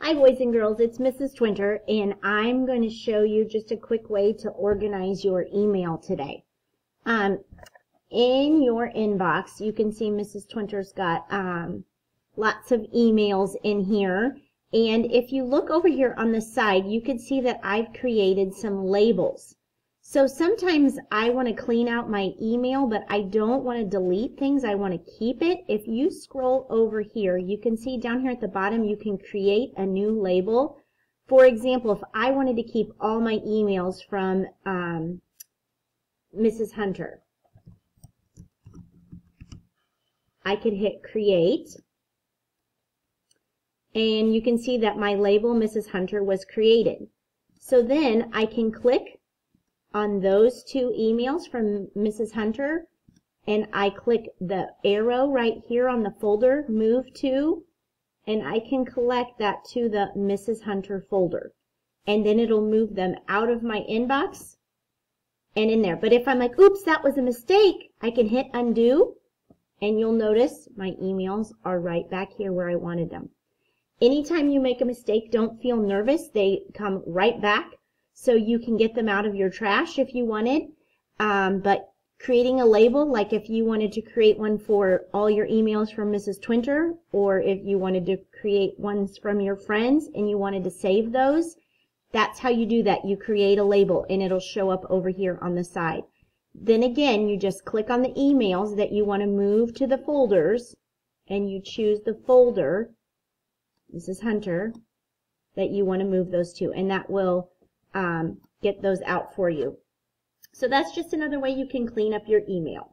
Hi boys and girls, it's Mrs. Twinter, and I'm going to show you just a quick way to organize your email today. In your inbox, you can see Mrs. Twinter's got lots of emails in here, and if you look over here on the side, you can see that I've created some labels. So sometimes I want to clean out my email, but I don't want to delete things. I want to keep it. If you scroll over here, you can see down here at the bottom, you can create a new label. For example, if I wanted to keep all my emails from Mrs. Hunter, I could hit create. And you can see that my label, Mrs. Hunter, was created. So then I can click on those two emails from Mrs. Hunter, and I click the arrow right here on the folder, move to, and I can collect that to the Mrs. Hunter folder. And then it'll move them out of my inbox and in there. But if I'm like, oops, that was a mistake, I can hit undo, and you'll notice my emails are right back here where I wanted them. Anytime you make a mistake, don't feel nervous. They come right back. So you can get them out of your trash if you wanted. But creating a label, like if you wanted to create one for all your emails from Mrs. Twinter, or if you wanted to create ones from your friends and you wanted to save those, that's how you do that. You create a label and it'll show up over here on the side. Then again, you just click on the emails that you want to move to the folders, and you choose the folder, Mrs. Hunter, that you want to move those to, and that will get those out for you. So that's just another way you can clean up your email.